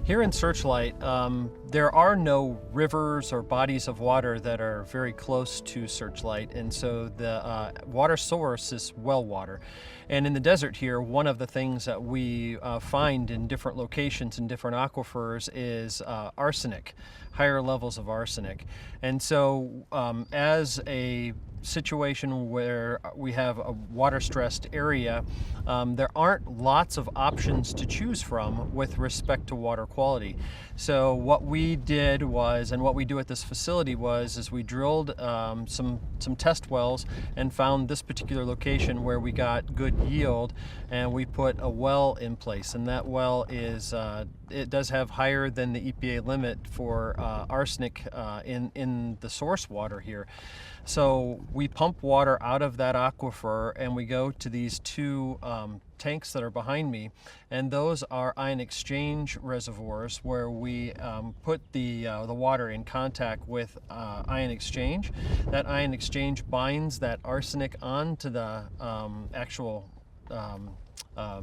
Here in Searchlight, there are no rivers or bodies of water that are very close to Searchlight, and so the water source is well water. And in the desert here, one of the things that we find in different locations in different aquifers is arsenic, higher levels of arsenic. And so as a situation where we have a water-stressed area, there aren't lots of options to choose from with respect to water quality. So what we did was, and what we do at this facility is we drilled some test wells and found this particular location where we got good yield, and we put a well in place. And that well is, it does have higher than the EPA limit for arsenic in the source water here. So we pump water out of that aquifer, and we go to these two tanks that are behind me, and those are ion exchange reservoirs where we put the water in contact with ion exchange. That ion exchange binds that arsenic onto the actual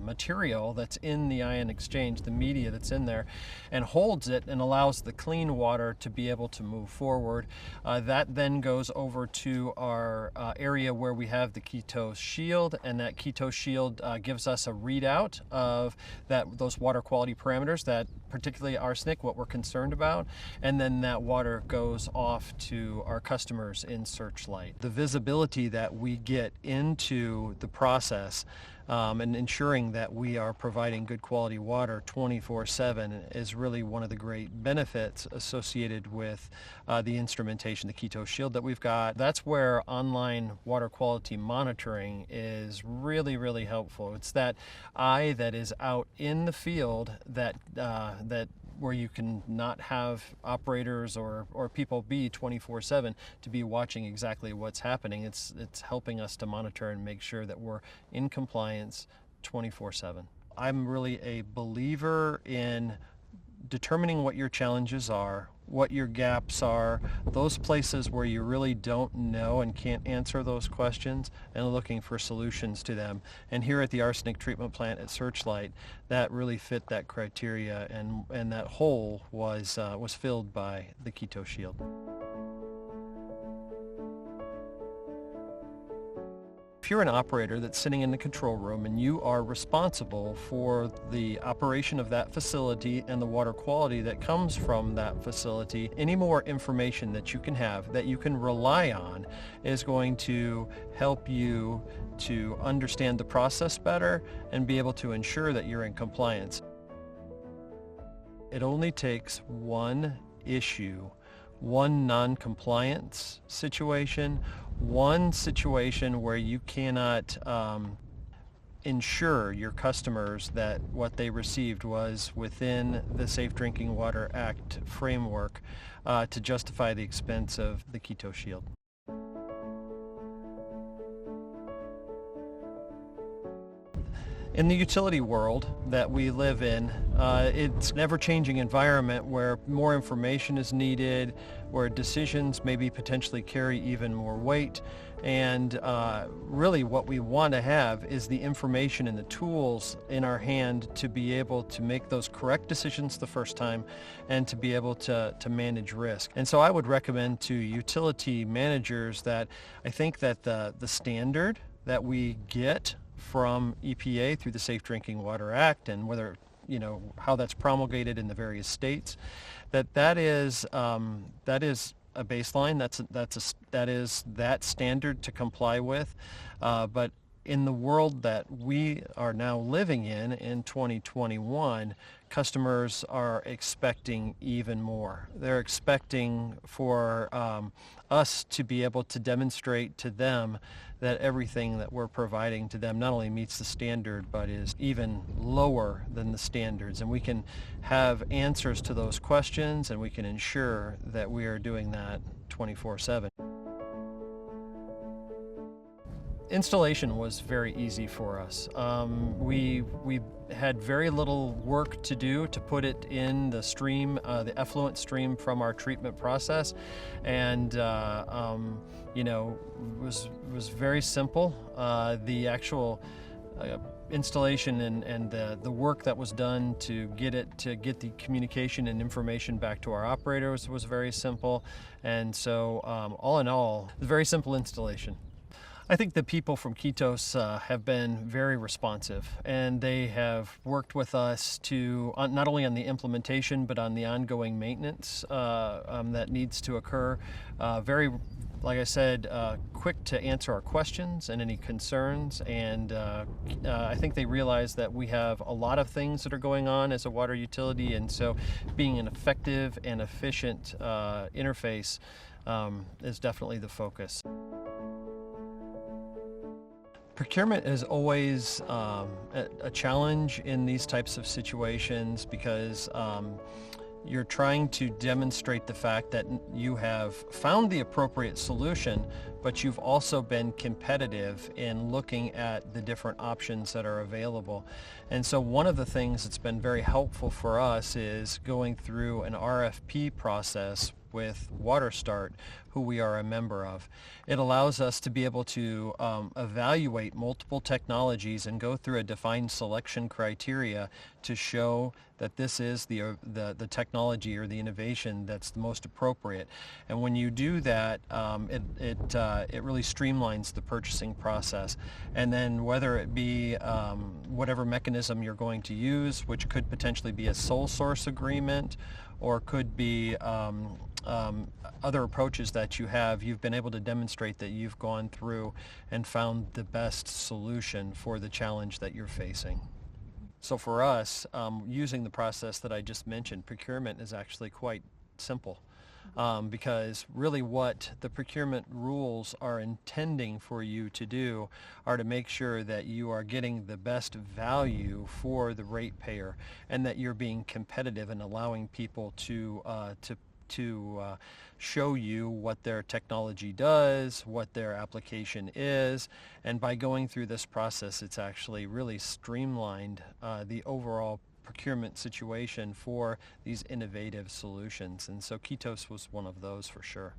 material that's in the ion exchange, the media that's in there, and holds it and allows the clean water to be able to move forward. That then goes over to our area where we have the KETOS shield, and that KETOS shield gives us a readout of those water quality parameters, that particularly arsenic, what we're concerned about, and then that water goes off to our customers in Searchlight. The visibility that we get into the process and ensuring that we are providing good quality water 24/7 is really one of the great benefits associated with the instrumentation, the KETOS shield that we've got. That's where online water quality monitoring is really, really helpful. It's that eye that is out in the field that where you can not have operators or people be 24/7 to be watching exactly what's happening. It's helping us to monitor and make sure that we're in compliance 24/7. I'm really a believer in determining what your challenges are, what your gaps are, those places where you really don't know and can't answer those questions, and looking for solutions to them. And here at the arsenic treatment plant at Searchlight, that really fit that criteria, and that hole was filled by the KETOS shield. If you're an operator that's sitting in the control room and you are responsible for the operation of that facility and the water quality that comes from that facility, any more information that you can have that you can rely on is going to help you to understand the process better and be able to ensure that you're in compliance. It only takes one issue, one non-compliance situation, one situation where you cannot ensure your customers that what they received was within the Safe Drinking Water Act framework to justify the expense of the KETOS shield. In the utility world that we live in, it's an ever-changing environment where more information is needed, where decisions maybe potentially carry even more weight, and really what we want to have is the information and the tools in our hand to be able to make those correct decisions the first time and to be able to manage risk. And so I would recommend to utility managers that I think that the standard that we get from EPA through the Safe Drinking Water Act, and whether, how that's promulgated in the various states, that is a baseline. That is that standard to comply with. But in the world that we are now living in 2021, customers are expecting even more. They're expecting for us to be able to demonstrate to them that everything that we're providing to them not only meets the standard, but is even lower than the standards. And we can have answers to those questions, and we can ensure that we are doing that 24/7. Installation was very easy for us. We had very little work to do to put it in the stream, the effluent stream from our treatment process, and was very simple. The actual installation and the work that was done to get the communication and information back to our operators was very simple. And so all in all, a very simple installation. I think the people from KETOS have been very responsive, and they have worked with us to not only on the implementation but on the ongoing maintenance that needs to occur. Very, like I said, quick to answer our questions and any concerns, and I think they realize that we have a lot of things that are going on as a water utility, and so being an effective and efficient interface is definitely the focus. Procurement is always a challenge in these types of situations because you're trying to demonstrate the fact that you have found the appropriate solution, but you've also been competitive in looking at the different options that are available. And so one of the things that's been very helpful for us is going through an RFP process with WaterStart, who we are a member of. It allows us to be able to evaluate multiple technologies and go through a defined selection criteria to show that this is the technology or the innovation that's the most appropriate. And when you do that, it really streamlines the purchasing process. And then whether it be whatever mechanism you're going to use, which could potentially be a sole source agreement, or could be other approaches that you have, you've been able to demonstrate that you've gone through and found the best solution for the challenge that you're facing. So for us, using the process that I just mentioned, procurement is actually quite simple. Because really what the procurement rules are intending for you to do are to make sure that you are getting the best value for the ratepayer and that you're being competitive and allowing people to show you what their technology does, what their application is, and by going through this process, it's actually really streamlined the overall procurement situation for these innovative solutions. And so KETOS was one of those for sure.